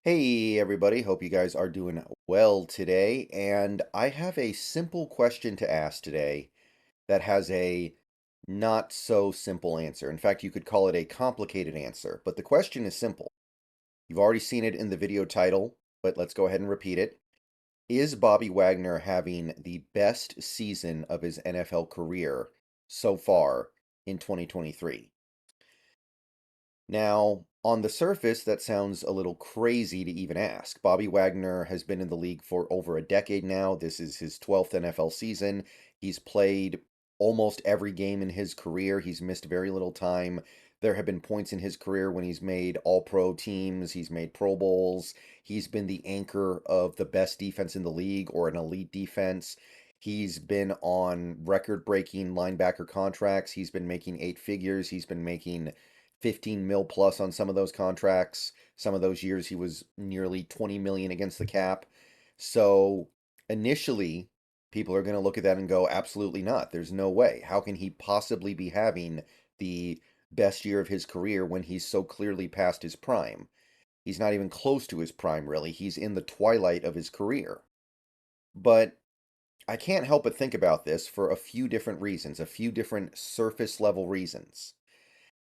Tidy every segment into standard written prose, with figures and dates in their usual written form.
Hey everybody, hope you guys are doing well today. And I have a simple question to ask today that has a not so simple answer. In fact, you could call it a complicated answer, but the question is simple. You've already seen it in the video title, but let's go ahead and repeat it. Is Bobby Wagner having the best season of his NFL career so far in 2023? Now, on the surface, that sounds a little crazy to even ask. Bobby Wagner has been in the league for over a decade now. This is his 12th NFL season. He's played almost every game in his career. He's missed very little time. There have been points in his career when he's made all-pro teams, he's made Pro Bowls, he's been the anchor of the best defense in the league or an elite defense. He's been on record-breaking linebacker contracts. He's been making eight figures. He's been making 15 mil plus on some of those contracts. Some of those years he was nearly 20 million against the cap. So initially, people are going to look at that and go, absolutely not. There's no way. How can he possibly be having the best year of his career when he's so clearly past his prime? He's not even close to his prime, really. He's in the twilight of his career. But I can't help but think about this for a few different reasons, a few different surface level reasons.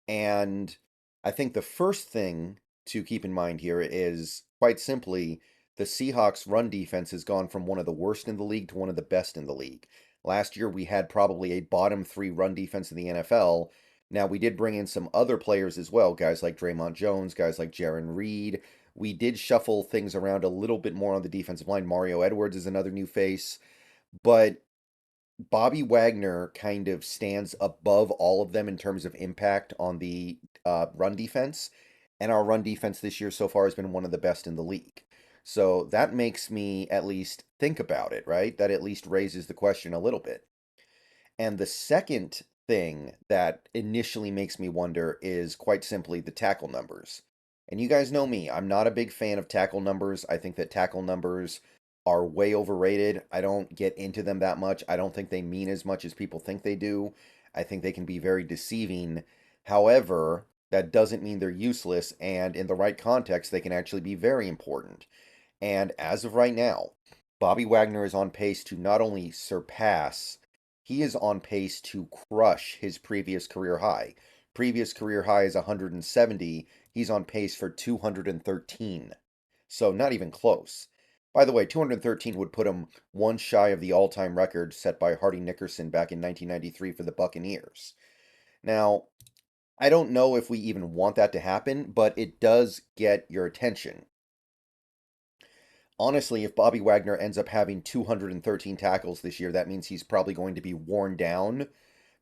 And I think the first thing to keep in mind here is quite simply the Seahawks' run defense has gone from one of the worst in the league to one of the best in the league. Last year, we had probably a bottom three run defense in the NFL. Now, we did bring in some other players as well, guys like Draymond Jones, guys like Jaron Reed. We did shuffle things around a little bit more on the defensive line. Mario Edwards is another new face. But Bobby Wagner kind of stands above all of them in terms of impact on the run defense. And our run defense this year so far has been one of the best in the league. So that makes me at least think about it, right? That at least raises the question a little bit. And the second thing that initially makes me wonder is quite simply the tackle numbers. And you guys know me, I'm not a big fan of tackle numbers. I think that tackle numbers are way overrated. I don't get into them that much. I don't think they mean as much as people think they do. I think they can be very deceiving. However, that doesn't mean they're useless, and in the right context, they can actually be very important. And as of right now, Bobby Wagner is on pace to not only surpass, he is on pace to crush his previous career high. Previous career high is 170. He's on pace for 213. So not even close. By the way, 213 would put him one shy of the all-time record set by Hardy Nickerson back in 1993 for the Buccaneers. Now, I don't know if we even want that to happen, but it does get your attention. Honestly, if Bobby Wagner ends up having 213 tackles this year, that means he's probably going to be worn down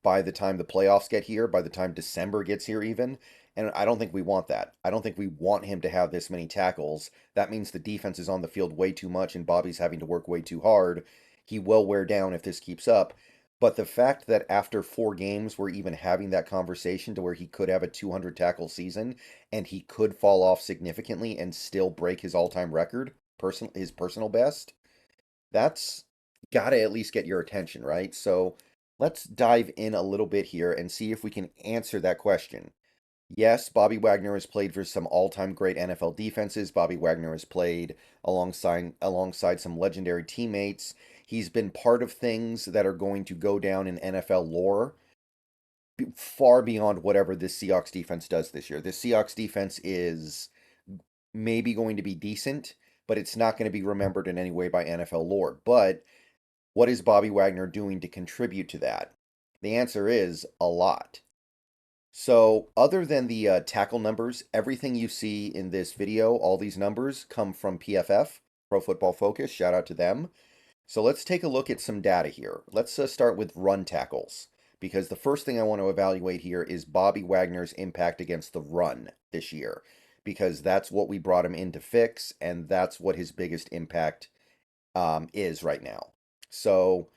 by the time the playoffs get here, by the time December gets here, even. And I don't think we want that. I don't think we want him to have this many tackles. That means the defense is on the field way too much and Bobby's having to work way too hard. He will wear down if this keeps up. But the fact that after 4 games we're even having that conversation to where he could have a 200 tackle season and he could fall off significantly and still break his all-time record, his personal best, that's got to at least get your attention, right? So let's dive in a little bit here and see if we can answer that question. Yes, Bobby Wagner has played for some all-time great NFL defenses. Bobby Wagner has played alongside some legendary teammates. He's been part of things that are going to go down in NFL lore far beyond whatever this Seahawks defense does this year. This Seahawks defense is maybe going to be decent, but it's not going to be remembered in any way by NFL lore. But what is Bobby Wagner doing to contribute to that? The answer is a lot. So, other than the tackle numbers, everything you see in this video, all these numbers come from PFF, Pro Football Focus. Shout out to them. So, let's take a look at some data here. Let's start with run tackles, because the first thing I want to evaluate here is Bobby Wagner's impact against the run this year, because that's what we brought him in to fix, and that's what his biggest impact is right now. So,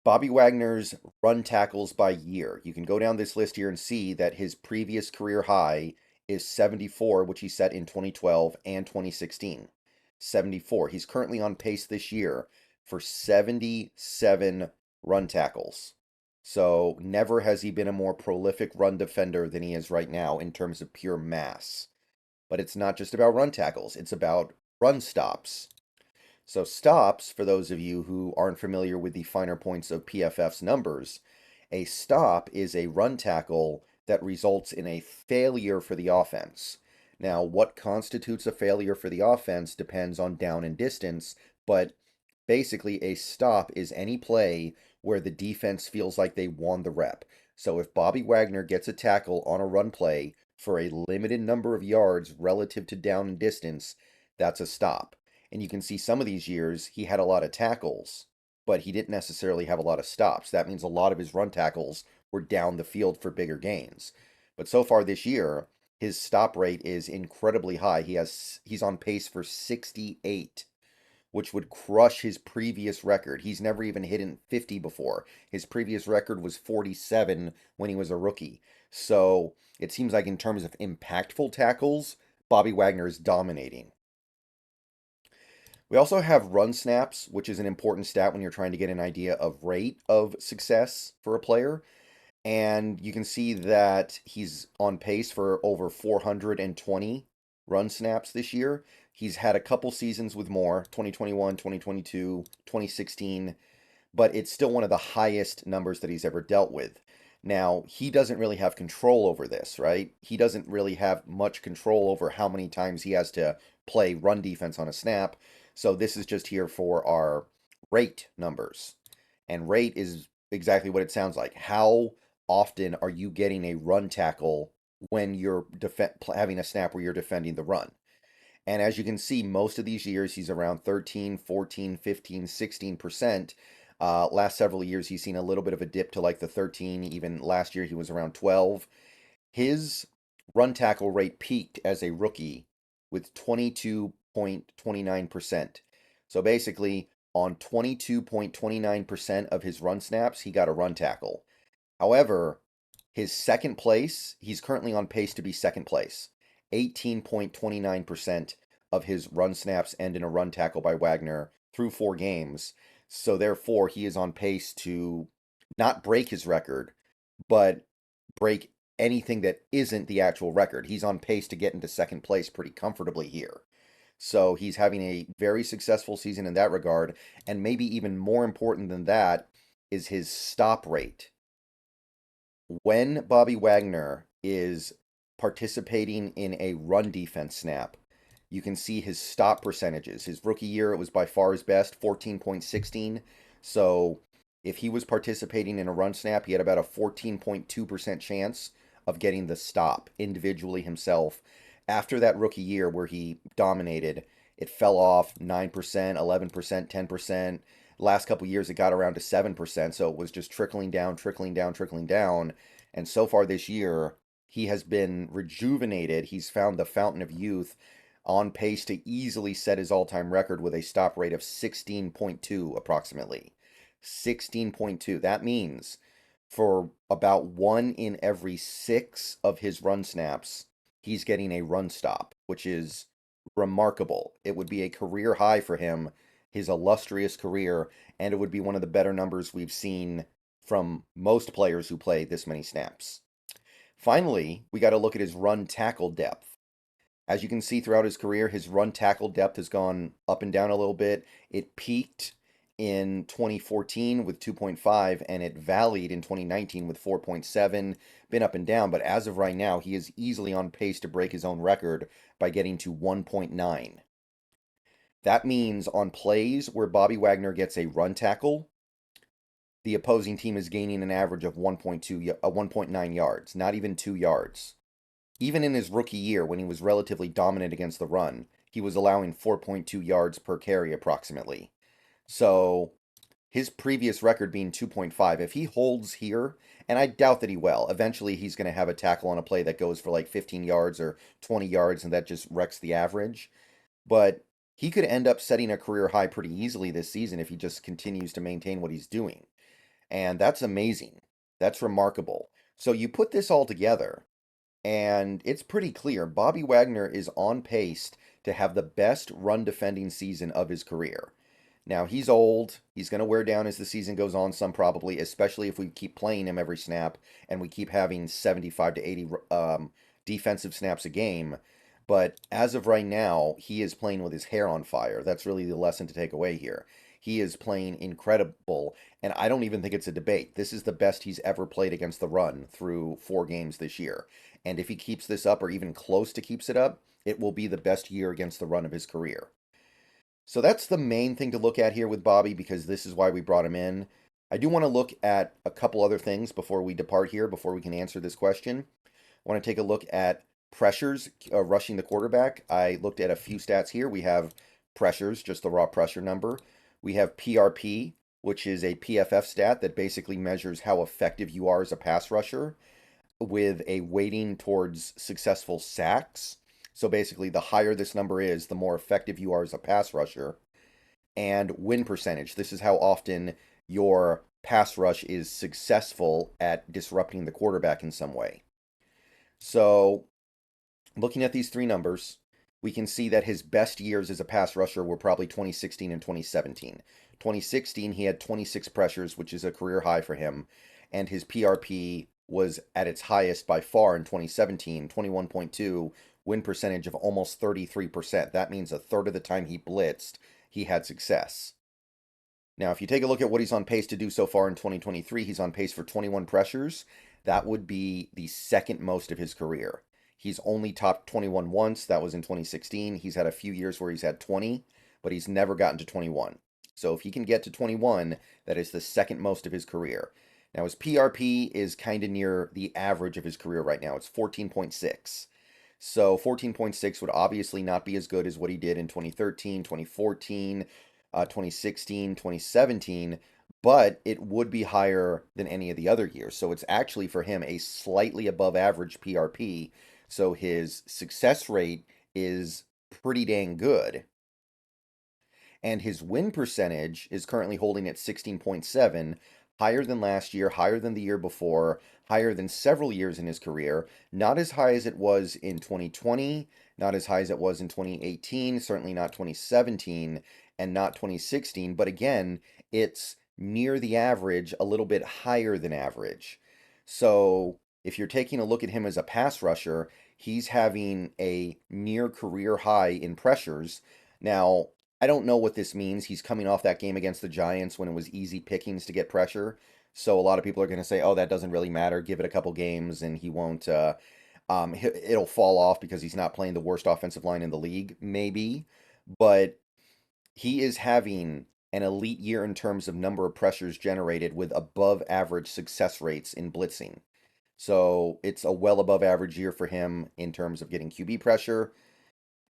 Bobby Wagner's run tackles by year. You can go down this list here and see that his previous career high is 74, which he set in 2012 and 2016. 74. He's currently on pace this year for 77 run tackles. So never has he been a more prolific run defender than he is right now in terms of pure mass. But it's not just about run tackles, it's about run stops. So stops, for those of you who aren't familiar with the finer points of PFF's numbers, a stop is a run tackle that results in a failure for the offense. Now, what constitutes a failure for the offense depends on down and distance, but basically a stop is any play where the defense feels like they won the rep. So if Bobby Wagner gets a tackle on a run play for a limited number of yards relative to down and distance, that's a stop. And you can see some of these years he had a lot of tackles, but he didn't necessarily have a lot of stops. That means a lot of his run tackles were down the field for bigger gains. But so far this year, his stop rate is incredibly high. He's on pace for 68, which would crush his previous record. He's never even hit 50 before. His previous record was 47 when he was a rookie. So it seems like in terms of impactful tackles, Bobby Wagner is dominating. We also have run snaps, which is an important stat when you're trying to get an idea of rate of success for a player. And you can see that he's on pace for over 420 run snaps this year. He's had a couple seasons with more, 2021, 2022, 2016, but it's still one of the highest numbers that he's ever dealt with. Now, he doesn't really have control over this, right? He doesn't really have much control over how many times he has to play run defense on a snap. So this is just here for our rate numbers. And rate is exactly what it sounds like. How often are you getting a run tackle when you're having a snap where you're defending the run? And as you can see, most of these years, he's around 13, 14, 15, 16%. Last several years, he's seen a little bit of a dip to like the 13. Even last year, he was around 12. His run tackle rate peaked as a rookie with 22.29%. So basically, on 22.29% of his run snaps, he got a run tackle. However, his second place, he's currently on pace to be second place. 18.29% of his run snaps end in a run tackle by Wagner through 4 games. So therefore, he is on pace to not break his record, but break anything that isn't the actual record. He's on pace to get into second place pretty comfortably here. So he's having a very successful season in that regard. And maybe even more important than that is his stop rate. When Bobby Wagner is participating in a run defense snap, you can see his stop percentages. His rookie year, it was by far his best, 14.16. So if he was participating in a run snap, he had about a 14.2% chance of getting the stop individually himself. After that rookie year where he dominated, it fell off 9%, 11%, 10%. Last couple years, it got around to 7%. So it was just trickling down, trickling down, trickling down. And so far this year, he has been rejuvenated. He's found the fountain of youth, on pace to easily set his all-time record with a stop rate of 16.2 approximately. 16.2. That means for about 1 in every 6 of his run snaps, he's getting a run stop, which is remarkable. It would be a career high for him, his illustrious career, and it would be one of the better numbers we've seen from most players who play this many snaps. Finally, we got to look at his run tackle depth. As you can see throughout his career, his run tackle depth has gone up and down a little bit. It peaked in 2014 with 2.5 and it valleyed in 2019 with 4.7. Been up and down, but as of right now, he is easily on pace to break his own record by getting to 1.9. That means on plays where Bobby Wagner gets a run tackle, the opposing team is gaining an average of 1.9 yards, not even 2 yards. Even in his rookie year, when he was relatively dominant against the run, he was allowing 4.2 yards per carry approximately. So his previous record being 2.5, if he holds here, and I doubt that he will, eventually he's going to have a tackle on a play that goes for like 15 yards or 20 yards, and that just wrecks the average. But he could end up setting a career high pretty easily this season if he just continues to maintain what he's doing. And that's amazing. That's remarkable. So you put this all together, and it's pretty clear Bobby Wagner is on pace to have the best run defending season of his career. Now, he's old. He's going to wear down as the season goes on, some probably, especially if we keep playing him every snap and we keep having 75 to 80 defensive snaps a game. But as of right now, he is playing with his hair on fire. That's really the lesson to take away here. He is playing incredible, and I don't even think it's a debate. This is the best he's ever played against the run through 4 games this year. And if he keeps this up or even close to keeps it up, it will be the best year against the run of his career. So that's the main thing to look at here with Bobby because this is why we brought him in. I do want to look at a couple other things before we depart here, before we can answer this question. I want to take a look at pressures rushing the quarterback. I looked at a few stats here. We have pressures, just the raw pressure number. We have PRP, which is a PFF stat that basically measures how effective you are as a pass rusher with a weighting towards successful sacks. So basically, the higher this number is, the more effective you are as a pass rusher. And win percentage. This is how often your pass rush is successful at disrupting the quarterback in some way. So, looking at these three numbers, we can see that his best years as a pass rusher were probably 2016 and 2017. 2016, he had 26 pressures, which is a career high for him, and his PRP was at its highest by far in 2017, 21.2, win percentage of almost 33%. That means a third of the time he blitzed, he had success. Now, if you take a look at what he's on pace to do so far in 2023, he's on pace for 21 pressures. That would be the second most of his career. He's only topped 21 once. That was in 2016. He's had a few years where he's had 20, but he's never gotten to 21. So if he can get to 21, that is the second most of his career. Now, his PRP is kind of near the average of his career right now. It's 14.6. So 14.6 would obviously not be as good as what he did in 2013, 2014, 2016, 2017, but it would be higher than any of the other years. So it's actually for him a slightly above average PRP. So his success rate is pretty dang good. And his win percentage is currently holding at 16.7, higher than last year, higher than the year before, higher than several years in his career. Not as high as it was in 2020, not as high as it was in 2018, certainly not 2017, and not 2016. But again, it's near the average, a little bit higher than average. So if you're taking a look at him as a pass rusher, he's having a near career high in pressures. Now, I don't know what this means. He's coming off that game against the Giants when it was easy pickings to get pressure. So a lot of people are going to say, "Oh, that doesn't really matter. Give it a couple games, and he won't. It'll fall off because he's not playing the worst offensive line in the league." Maybe, but he is having an elite year in terms of number of pressures generated with above average success rates in blitzing. So it's a well above average year for him in terms of getting QB pressure.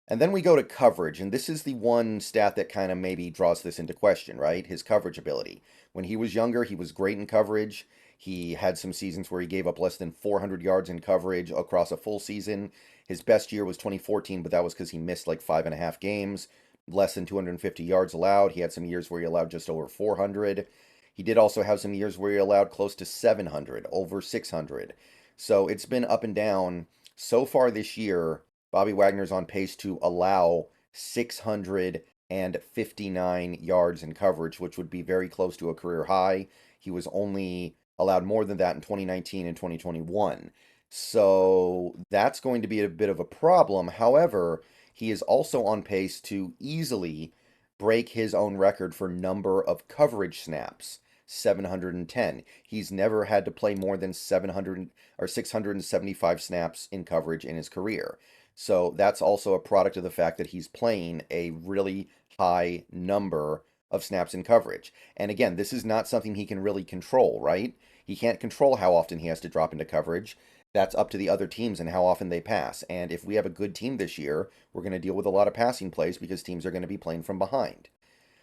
And then we go to coverage, and this is the one stat that kind of maybe draws this into question, right? His coverage ability. When he was younger, he was great in coverage. He had some seasons where he gave up less than 400 yards in coverage across a full season. His best year was 2014, but that was because he missed like 5.5 games, less than 250 yards allowed. He had some years where he allowed just over 400. He did also have some years where he allowed close to 700, over 600. So it's been up and down. So far this year, Bobby Wagner's on pace to allow 659 yards in coverage, which would be very close to a career high. He was only allowed more than that in 2019 and 2021. So that's going to be a bit of a problem. However, he is also on pace to easily break his own record for number of coverage snaps. 710. He's never had to play more than 700 or 675 snaps in coverage in his career. So that's also a product of the fact that he's playing a really high number of snaps in coverage. And again, this is not something he can really control, right? He can't control how often he has to drop into coverage. That's up to the other teams and how often they pass. And if we have a good team this year, we're going to deal with a lot of passing plays because teams are going to be playing from behind.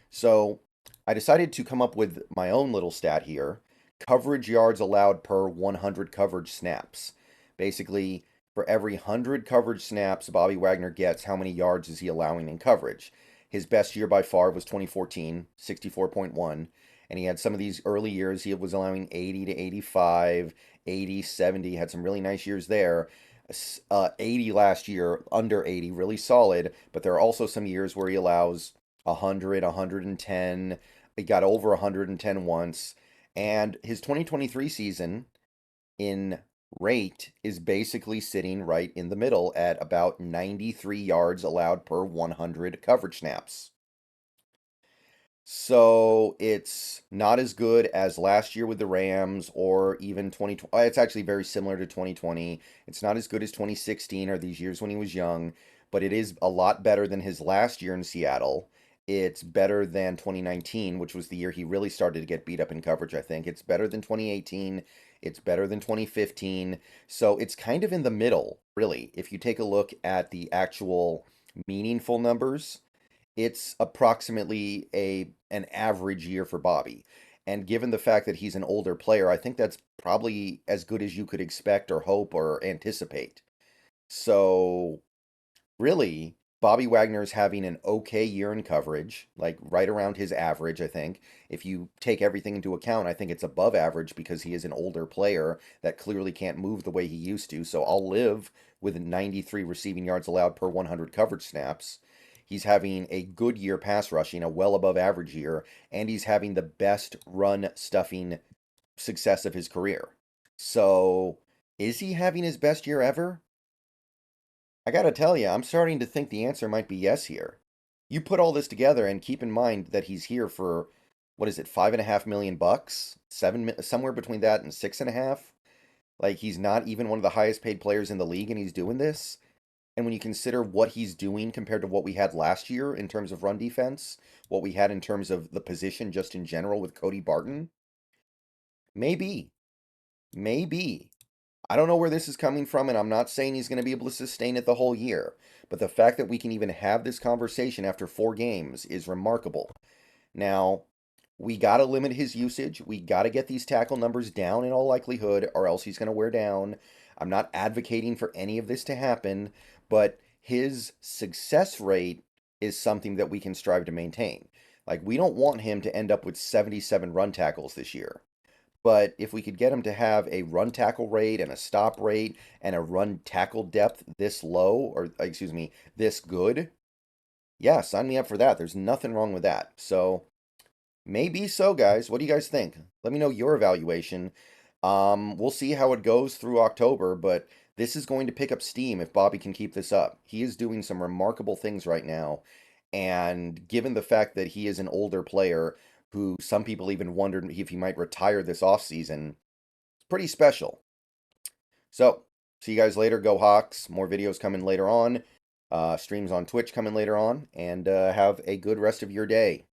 So I decided to come up with my own little stat here. Coverage yards allowed per 100 coverage snaps. Basically, for every 100 coverage snaps Bobby Wagner gets, how many yards is he allowing in coverage? His best year by far was 2014, 64.1. And he had some of these early years, he was allowing 80 to 85, 80, 70, had some really nice years there. 80 last year, under 80, really solid. But there are also some years where he allows 100, 110. He got over 110 once. And his 2023 season, in rate is basically sitting right in the middle at about 93 yards allowed per 100 coverage snaps. So it's not as good as last year with the Rams or even 2020. It's actually very similar to 2020. It's not as good as 2016 or these years when he was young, but it is a lot better than his last year in Seattle. It's better than 2019, which was the year he really started to get beat up in coverage, I think. It's better than 2018. It's better than 2015. So it's kind of in the middle, really. If you take a look at the actual meaningful numbers, it's approximately an average year for Bobby. And given the fact that he's an older player, I think that's probably as good as you could expect or hope or anticipate. So, really, Bobby Wagner is having an okay year in coverage, like right around his average, I think. If you take everything into account, I think it's above average because he is an older player that clearly can't move the way he used to. So I'll live with 93 receiving yards allowed per 100 coverage snaps. He's having a good year pass rushing, a well above average year, and he's having the best run stuffing success of his career. So, is he having his best year ever? I gotta tell you, I'm starting to think the answer might be yes here. You put all this together and keep in mind that he's here for, what is it, 5.5 million bucks? Somewhere between that and 6.5. Like he's not even one of the highest paid players in the league and he's doing this. And when you consider what he's doing compared to what we had last year in terms of run defense, what we had in terms of the position just in general with Cody Barton, maybe, maybe. I don't know where this is coming from, and I'm not saying he's going to be able to sustain it the whole year. But the fact that we can even have this conversation after 4 games is remarkable. Now, we got to limit his usage. We got to get these tackle numbers down in all likelihood, or else he's going to wear down. I'm not advocating for any of this to happen, but his success rate is something that we can strive to maintain. Like, we don't want him to end up with 77 run tackles this year. But if we could get him to have a run tackle rate and a stop rate and a run tackle depth this low, or excuse me, this good, yeah, sign me up for that. There's nothing wrong with that. So maybe so, guys. What do you guys think? Let me know your evaluation. We'll see how it goes through October, but this is going to pick up steam if Bobby can keep this up. He is doing some remarkable things right now, and given the fact that he is an older player who some people even wondered if he might retire this offseason, it's pretty special. So, see you guys later. Go Hawks. More videos coming later on. Streams on Twitch coming later on. And have a good rest of your day.